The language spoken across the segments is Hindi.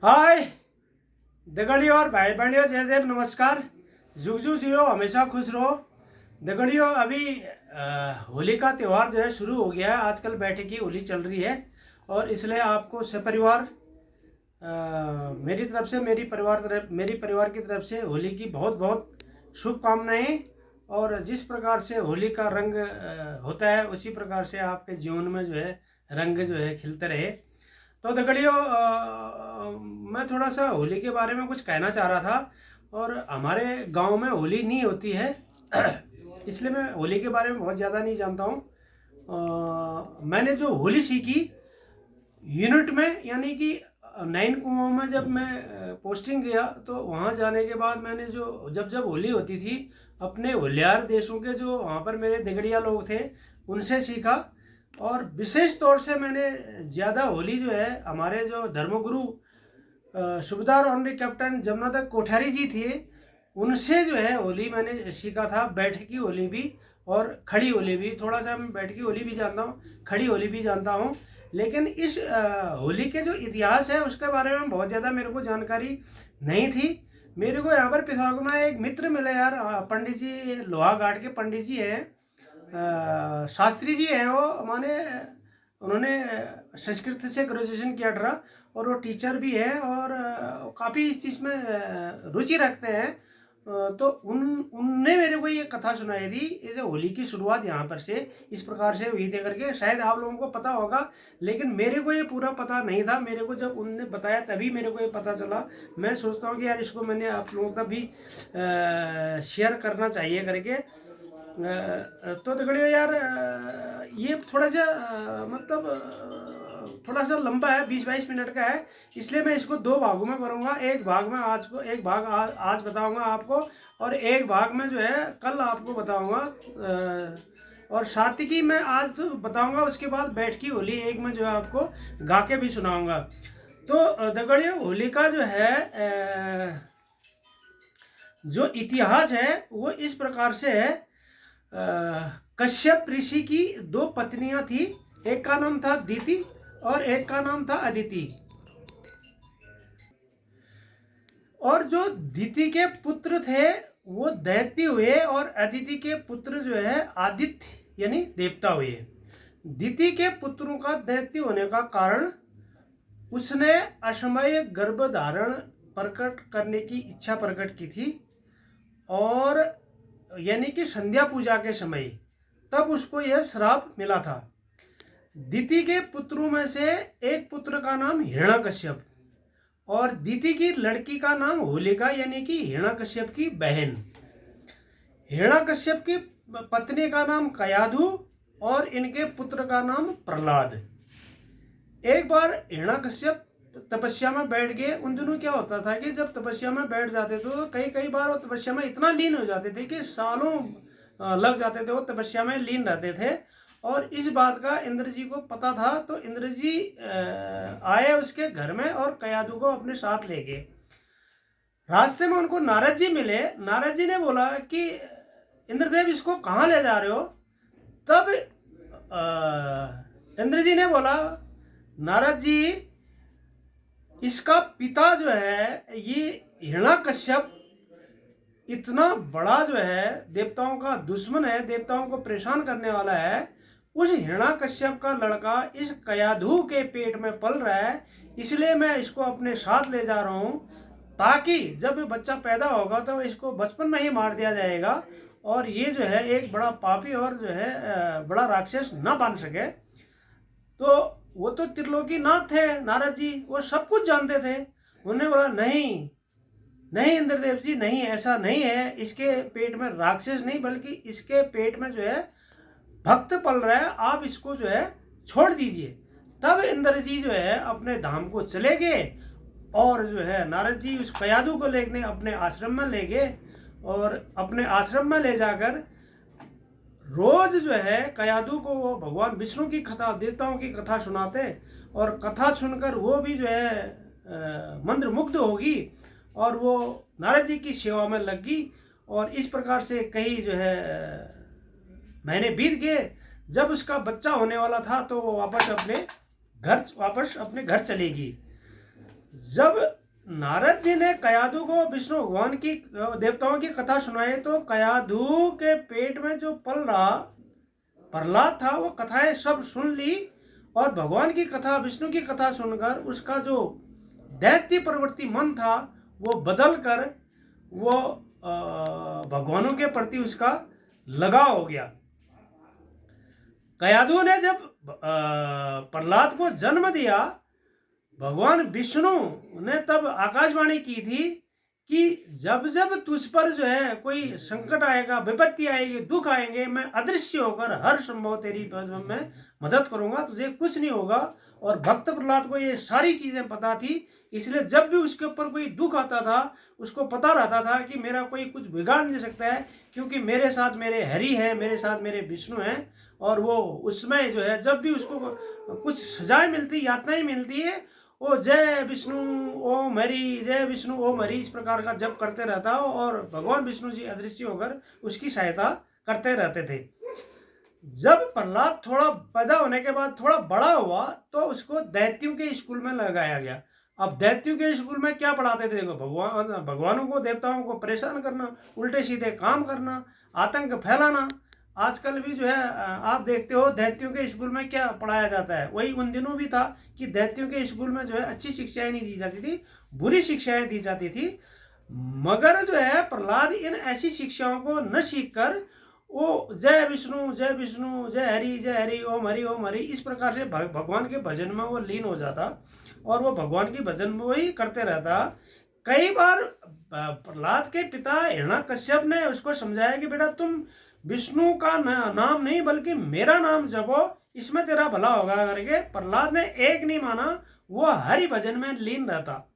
हाय दगड़ियों और भाई बहनियों, जय देव, नमस्कार। जुग जुग जियो, हमेशा खुश रहो। दगड़ियों, अभी होली का त्यौहार जो है शुरू हो गया है। आजकल बैठे की होली चल रही है और इसलिए आपको सपरिवार मेरी तरफ से मेरी परिवार की तरफ से होली की बहुत बहुत शुभकामनाएं। और जिस प्रकार से होली का रंग होता है, उसी प्रकार से आपके जीवन में जो है रंग जो है खिलते रहे। तो दगड़ियों, मैं थोड़ा सा होली के बारे में कुछ कहना चाह रहा था। और हमारे गांव में होली नहीं होती है इसलिए मैं होली के बारे में बहुत ज़्यादा नहीं जानता हूँ। मैंने जो होली सीखी यूनिट में, यानी कि 9 कुओं में जब मैं पोस्टिंग गया, तो वहाँ जाने के बाद मैंने जो जब जब होली होती थी, अपने होलियार देशों के जो वहाँ पर मेरे दगड़िया लोग थे उनसे सीखा। और विशेष तौर से मैंने ज़्यादा होली जो है हमारे जो धर्मगुरु सूबेदार ऑनरी कैप्टन जमुनादत्त कोठारी जी थे, उनसे जो है होली मैंने सीखा था। बैठकी होली भी और खड़ी होली भी। थोड़ा सा मैं बैठकी होली भी जानता हूँ, खड़ी होली भी जानता हूँ। लेकिन इस होली के जो इतिहास है उसके बारे में बहुत ज़्यादा मेरे को जानकारी नहीं थी। मेरे को यहाँ पर पिथौरागढ़ में एक मित्र मिले यार, पंडित जी, लोहा घाट के पंडित जी हैं, शास्त्री जी हैं। वो माने उन्होंने संस्कृत से ग्रेजुएशन किया था और वो टीचर भी हैं और काफ़ी इस चीज़ में रुचि रखते हैं। तो उनने मेरे को ये कथा सुनाई थी। ये जो होली की शुरुआत यहाँ पर से इस प्रकार से हुई थी करके, शायद आप लोगों को पता होगा, लेकिन मेरे को ये पूरा पता नहीं था। मेरे को जब उनने बताया तभी मेरे को ये पता चला। मैं सोचता हूँ कि यार इसको मैंने आप लोगों का भी शेयर करना चाहिए करके। तो दगड़ियों यार, ये थोड़ा सा मतलब थोड़ा सा लंबा है, 20-22 मिनट का है, इसलिए मैं इसको 2 भागों में करूँगा। एक भाग में एक भाग आज बताऊँगा आपको, और एक भाग में जो है कल आपको बताऊँगा। और साथ ही मैं आज तो बताऊँगा, उसके बाद बैठकी होली एक में जो है आपको गा के भी सुनाऊँगा। तो दगड़ियों, होली का जो है जो इतिहास है वो इस प्रकार से है। कश्यप ऋषि की 2 पत्नियां थी। एक का नाम था दीति और एक का नाम था अदिति। और जो दीति के पुत्र थे वो दैत्य हुए और अदिति के पुत्र जो है आदित्य यानी देवता हुए। दीति के पुत्रों का दैत्य होने का कारण उसने असमय गर्भधारण प्रकट करने की इच्छा प्रकट की थी, और यानी कि संध्या पूजा के समय तब उसको यह श्राप मिला था। दीति के पुत्रों में से एक पुत्र का नाम हिरण्यकश्यप और दीति की लड़की का नाम होलिका, यानी कि हिरण्यकश्यप की बहन। हिरण्यकश्यप की पत्नी का नाम कयाधु और इनके पुत्र का नाम प्रहलाद। एक बार हिरण्यकश्यप तपस्या में बैठ गए। उन दिनों क्या होता था कि जब तपस्या में बैठ जाते तो कई बार वो तपस्या में इतना लीन हो जाते थे कि सालों लग जाते थे, वो तपस्या में लीन रहते थे। और इस बात का इंद्र जी को पता था, तो इंद्र जी आए उसके घर में और कयाधु को अपने साथ ले गए। रास्ते में उनको नारद जी मिले। नारद जी ने बोला कि इंद्रदेव, इसको कहाँ ले जा रहे हो? तब इंद्र जी ने बोला, नारद जी, इसका पिता जो है ये हिरण्यकश्यप इतना बड़ा जो है देवताओं का दुश्मन है, देवताओं को परेशान करने वाला है। उस हिरण्यकश्यप का लड़का इस कयाधु के पेट में पल रहा है, इसलिए मैं इसको अपने साथ ले जा रहा हूँ, ताकि जब बच्चा पैदा होगा तो इसको बचपन में ही मार दिया जाएगा और ये जो है एक बड़ा पापी और जो है बड़ा राक्षस ना बन सके। तो वो तो त्रिलोकी नाथ थे नारद जी, वो सब कुछ जानते थे। उन्होंने बोला, नहीं नहीं इंद्रदेव जी, नहीं, ऐसा नहीं है। इसके पेट में राक्षस नहीं, बल्कि इसके पेट में जो है भक्त पल रहा है, आप इसको जो है छोड़ दीजिए। तब इंद्र जी जो है अपने धाम को चले गए और जो है नारद जी उस कयाधु को लेकर अपने आश्रम में ले गए और अपने आश्रम में ले जाकर रोज जो है कयाधु को वो भगवान विष्णु की कथा, देवताओं की कथा सुनाते, और कथा सुनकर वो भी जो है मंत्रमुग्ध होगी और वो नारद जी की सेवा में लग गई। और इस प्रकार से कई जो है महीने बीत गए। जब उसका बच्चा होने वाला था तो वो वापस अपने घर चलेगी। जब नारद जी ने कयाधु को विष्णु भगवान की देवताओं की कथा सुनाई तो कयाधु के पेट में जो पल रहा प्रहलाद था वो कथाएं सब सुन ली और भगवान की कथा विष्णु की कथा सुनकर उसका जो दैत्य प्रवृत्ति मन था वो बदल कर वो भगवानों के प्रति उसका लगाव हो गया। कयाधु ने जब प्रहलाद को जन्म दिया भगवान विष्णु ने तब आकाशवाणी की थी कि जब जब तुझ पर जो है कोई संकट आएगा, विपत्ति आएगी, दुख आएंगे, मैं अदृश्य होकर हर संभव तेरी मैं मदद करूंगा, तुझे कुछ नहीं होगा। और भक्त प्रहलाद को ये सारी चीजें पता थी, इसलिए जब भी उसके ऊपर कोई दुख आता था उसको पता रहता था कि मेरा कोई कुछ बिगाड़ नहीं सकता है, क्योंकि मेरे साथ मेरे हरि हैं, मेरे साथ मेरे विष्णु हैं। और वो उसमें जो है जब भी उसको कुछ सजाएं मिलती, यातनाएं मिलती है, वो जय विष्णु ओम हरि, जय विष्णु ओम हरि इस प्रकार का जप करते रहता हो और भगवान विष्णु जी अदृश्य होकर उसकी सहायता करते रहते थे। जब प्रहलाद थोड़ा पैदा होने के बाद थोड़ा बड़ा हुआ तो उसको दैत्यों के स्कूल में लगाया गया। अब दैत्यों के स्कूल में क्या पढ़ाते थे? भगवानों को, देवताओं को परेशान करना, उल्टे सीधे काम करना, आतंक फैलाना। आजकल भी जो है आप देखते हो दैत्यों के स्कूल में क्या पढ़ाया जाता है, वही उन दिनों भी था कि दैत्यों के स्कूल में जो है अच्छी शिक्षाएं नहीं दी जाती थी, बुरी शिक्षाएं दी जाती थी। मगर जो है प्रहलाद इन ऐसी शिक्षाओं को न सीखकर वो जय विष्णु जय विष्णु जय हरि ओम हरि ओम हरि इस प्रकार से भगवान के भजन में वो लीन हो जाता और वो भगवान की भजन में वही करते रहता। कई बार प्रहलाद के पिता हिरण्याकश्यप ने उसको समझाया कि बेटा तुम विष्णु का नाम नहीं बल्कि मेरा नाम जपो, इसमें तेरा भला होगा करके प्रहलाद ने एक नहीं माना, वो हरि भजन में लीन रहता।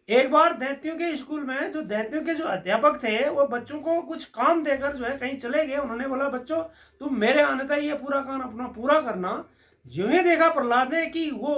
एक बार दैत्यों के स्कूल में जो दैत्यों के जो अध्यापक थे वो बच्चों को कुछ काम देकर जो है कहीं चले गए। उन्होंने बोला बच्चों तुम मेरे आने तक ये पूरा काम अपना पूरा करना। ज्यों ही देखा प्रहलाद ने कि वो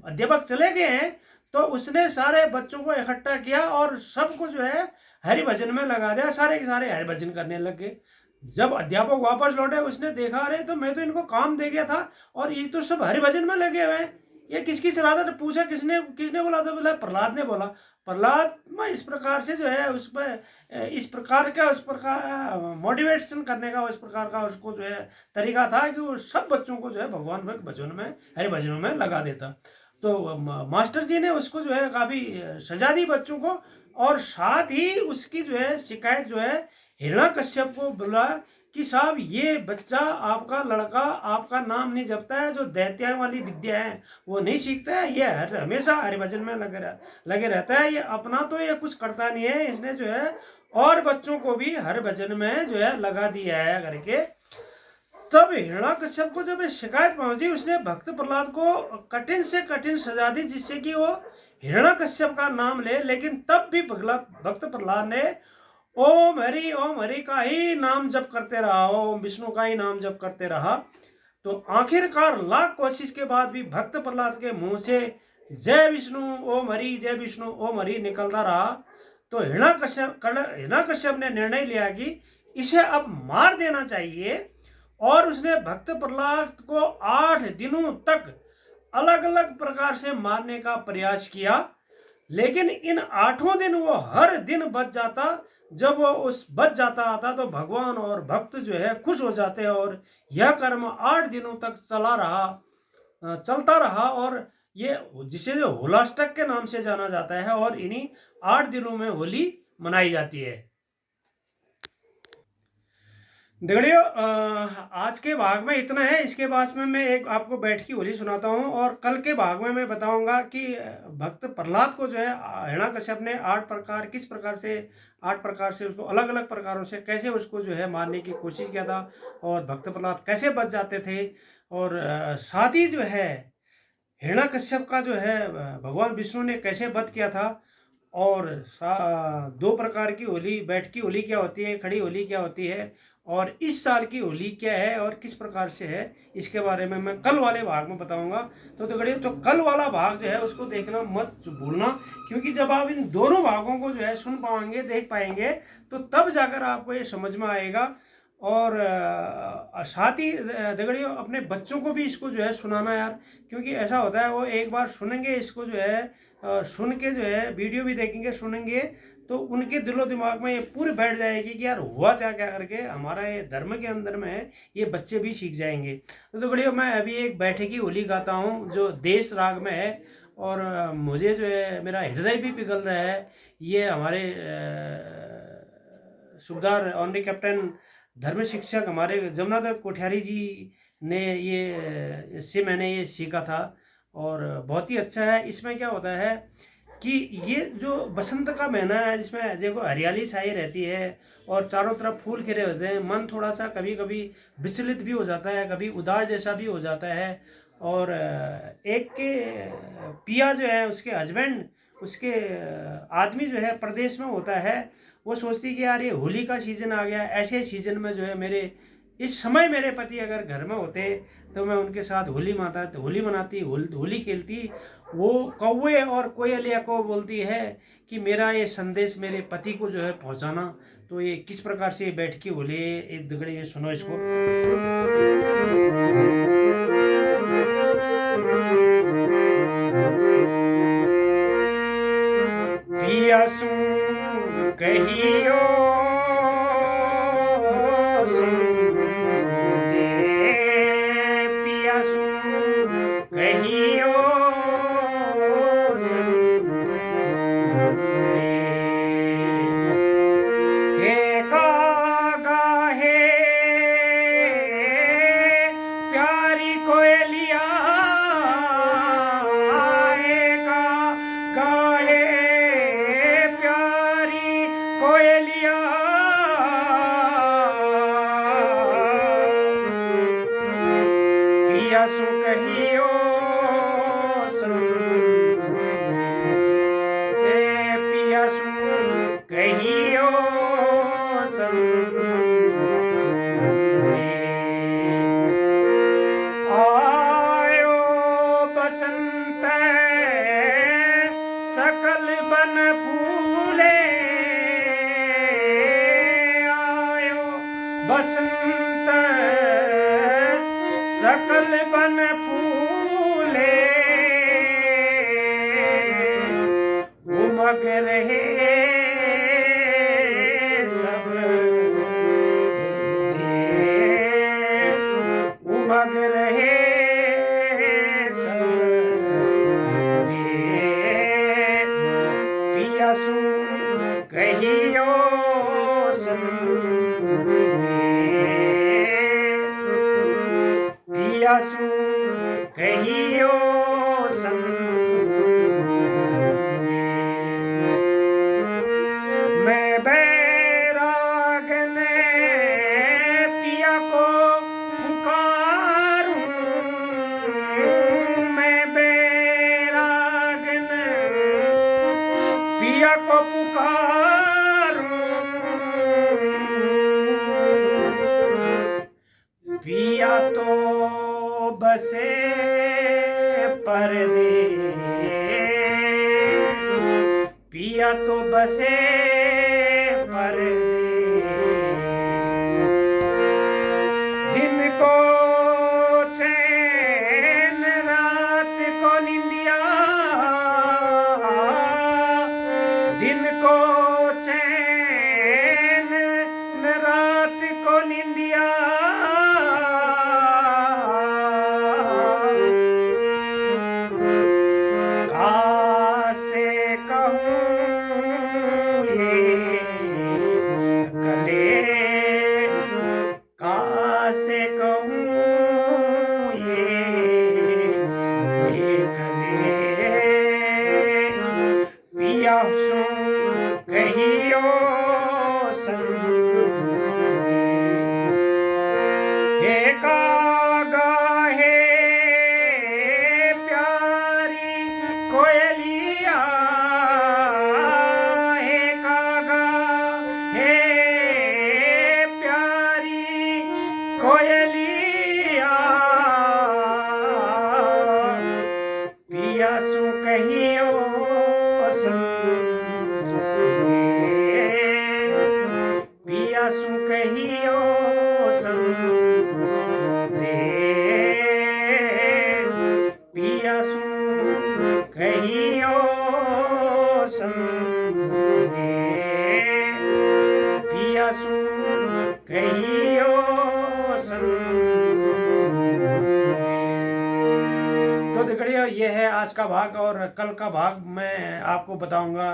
अध्यापक चले गए हैं तो उसने सारे बच्चों को इकट्ठा किया और सबको जो है हरि भजन में लगा दिया। सारे के सारे हरि भजन करने लग गए। जब अध्यापक वापस लौटे उसने देखा अरे तो मैं तो इनको काम दे गया था और ये तो सब हरि भजन में लगे हुए हैं, ये किसकी सलाह था? पूछा किसने किसने बोला था? बोला प्रहलाद ने बोला। प्रहलाद में इस प्रकार से जो है उस पर इस प्रकार का उस प्रकार मोटिवेशन करने का उस प्रकार का उसको जो है तरीका था कि वो सब बच्चों को जो है भगवान भजन में हरि भजनों में लगा देता। तो मास्टर जी ने उसको जो है काफ़ी सजा दी बच्चों को और साथ ही उसकी जो है शिकायत जो है हिरण्याकश्यप को बोला कि साहब ये बच्चा आपका लड़का आपका नाम नहीं जपता है, जो दैत्य वाली विद्या है वो नहीं सीखता है, ये हमेशा हरिभजन में लगे रहता है, ये अपना तो ये कुछ करता नहीं है। इसने जो है और बच्चों को भी हरिभजन में जो है लगा दिया है करके। तब हिरण्याकश्यप को जब शिकायत पहुंची उसने भक्त प्रहलाद को कठिन से कठिन सजा दी जिससे कि वो हिरण्याकश्यप का नाम ले। लेकिन तब भी भक्त प्रहलाद ने ओम हरि का ही नाम जप करते रहा, ओम विष्णु का ही नाम जप करते रहा। तो आखिरकार लाख कोशिश के बाद भी भक्त प्रहलाद के मुंह से जय विष्णु ओम हरि जय विष्णु ओम हरि निकलता रहा। तो हिरण्याकश्यप ने निर्णय लिया कि इसे अब मार देना चाहिए और उसने भक्त प्रहलाद को 8 दिनों तक अलग अलग प्रकार से मारने का प्रयास किया। लेकिन इन 8 दिन वो हर दिन बच जाता। जब वो उस बच जाता आता तो भगवान और भक्त जो है खुश हो जाते और यह कर्म 8 दिनों तक चलता रहा और ये जिसे जो होलाष्टक के नाम से जाना जाता है और इन्हीं 8 दिनों में होली मनाई जाती है। दगड़ियों आज के भाग में इतना है। इसके बाद में मैं एक आपको बैठ की होली सुनाता हूँ और कल के भाग में मैं बताऊंगा कि भक्त प्रहलाद को जो है हिरण्याकश्यप ने 8 प्रकार किस प्रकार से 8 प्रकार से उसको अलग अलग प्रकारों से कैसे उसको जो है मारने की कोशिश किया था और भक्त प्रहलाद कैसे बच जाते थे। और साथ ही जो है हिरण्याकश्यप का जो है भगवान विष्णु ने कैसे वध किया था। और 2 प्रकार की होली, बैठकी होली क्या होती है, खड़ी होली क्या होती है और इस साल की होली क्या है और किस प्रकार से है, इसके बारे में मैं कल वाले भाग में बताऊंगा। तो तो कल वाला भाग जो है उसको देखना मत भूलना, क्योंकि जब आप इन दोनों भागों को जो है सुन पाएंगे देख पाएंगे तो तब जाकर आपको ये समझ में आएगा। और साथ ही दगड़ियों अपने बच्चों को भी इसको जो है सुनाना यार, क्योंकि ऐसा होता है वो एक बार सुनेंगे इसको जो है, सुन के जो है वीडियो भी देखेंगे सुनेंगे, तो उनके दिलो दिमाग में ये पूरी बैठ जाएगी कि यार हुआ क्या क्या करके हमारा ये धर्म के अंदर में है, ये बच्चे भी सीख जाएंगे। तो दगड़ियों मैं अभी एक बैठकी होली गाता हूँ जो देश राग में है, और मुझे जो है मेरा हृदय भी पिघल रहा है। ये हमारे सूबेदार ऑनरी कैप्टन धर्म शिक्षक हमारे जमुनादत्त कोठियारी जी ने ये इससे मैंने ये सीखा था, और बहुत ही अच्छा है। इसमें क्या होता है कि ये जो बसंत का महीना है जिसमें देखो हरियाली छाई रहती है और चारों तरफ फूल खिले होते हैं, मन थोड़ा सा कभी कभी विचलित भी हो जाता है, कभी उदास जैसा भी हो जाता है। और एक के पिया जो है उसके हस्बैंड, उसके आदमी जो है प्रदेश में होता है, वो सोचती है कि यार ये होली का सीज़न आ गया, ऐसे सीज़न में जो है मेरे इस समय मेरे पति अगर घर में होते तो मैं उनके साथ होली मनाती, होली खेलती। वो कौवे और कोयलिया को बोलती है कि मेरा ये संदेश मेरे पति को जो है पहुंचाना। तो ये किस प्रकार से बैठ के होली, एक दगड़े ये सुनो इसको। पियासू कहियो सुन दे, पियासू कहियो सुन दे, हे कागा हे प्यारी कोयलिया, हे कागा हे प्यारी कोयलिया, पियासू कहियो सुन दे, पियासू कहियो सुन दे, आयो बसंत सकल बन फूले, आयो बसंत सकल बन फूले, उमग रहे सब दे, उमग रहे सब दे, पियासू कहियो सुन दे, पियासू कहियो सुन दे, मैं बैराग ने पिया को पुकारूं, मैं बैराग ने पिया को पुकारूं, पिया तो बसे परदेस, पिया तो बसे परदेस, दिन को चैन रात को निंदिया, दिन को चैन रात को निंदिया, कासे कहूँ ये देखिए ये है आज का भाग, और कल का भाग मैं आपको बताऊंगा।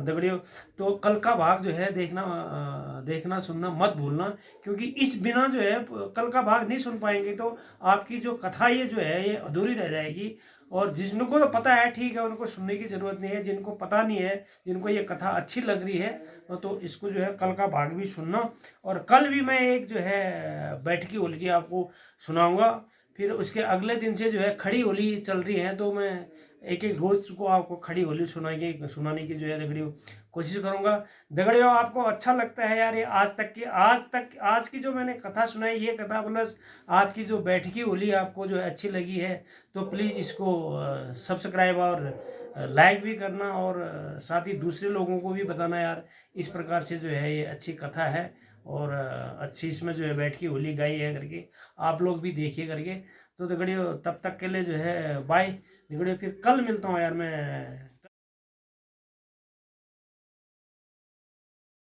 दगड़ियों, तो कल का भाग जो है देखना सुनना मत भूलना, क्योंकि इस बिना जो है कल का भाग नहीं सुन पाएंगे तो आपकी जो कथा ये जो है ये अधूरी रह जाएगी। और जिनको तो पता है ठीक है, उनको सुनने की ज़रूरत नहीं है। जिनको पता नहीं है, जिनको ये कथा अच्छी लग रही है, तो इसको जो है कल का भाग भी सुनना। और कल भी मैं एक जो है बैठकी होली आपको सुनाऊंगा। फिर उसके अगले दिन से जो है खड़ी होली चल रही है, तो मैं एक एक रोज को आपको खड़ी होली सुनाने की जो है दगड़ियों कोशिश करूंगा। दगड़ियों, आपको अच्छा लगता है यार ये आज की जो मैंने कथा सुनाई, ये कथा प्लस आज की जो बैठकी होली आपको जो अच्छी लगी है, तो प्लीज़ इसको सब्सक्राइब और लाइक भी करना, और साथ ही दूसरे लोगों को भी बताना यार इस प्रकार से जो है ये अच्छी कथा है, और अच्छी इसमें जो है बैठकी होली गाई है करके आप लोग भी देखिए करके। तो दगड़ियों, तब तक के लिए जो है बाय दगड़ियों, फिर कल मिलता हूँ यार मैं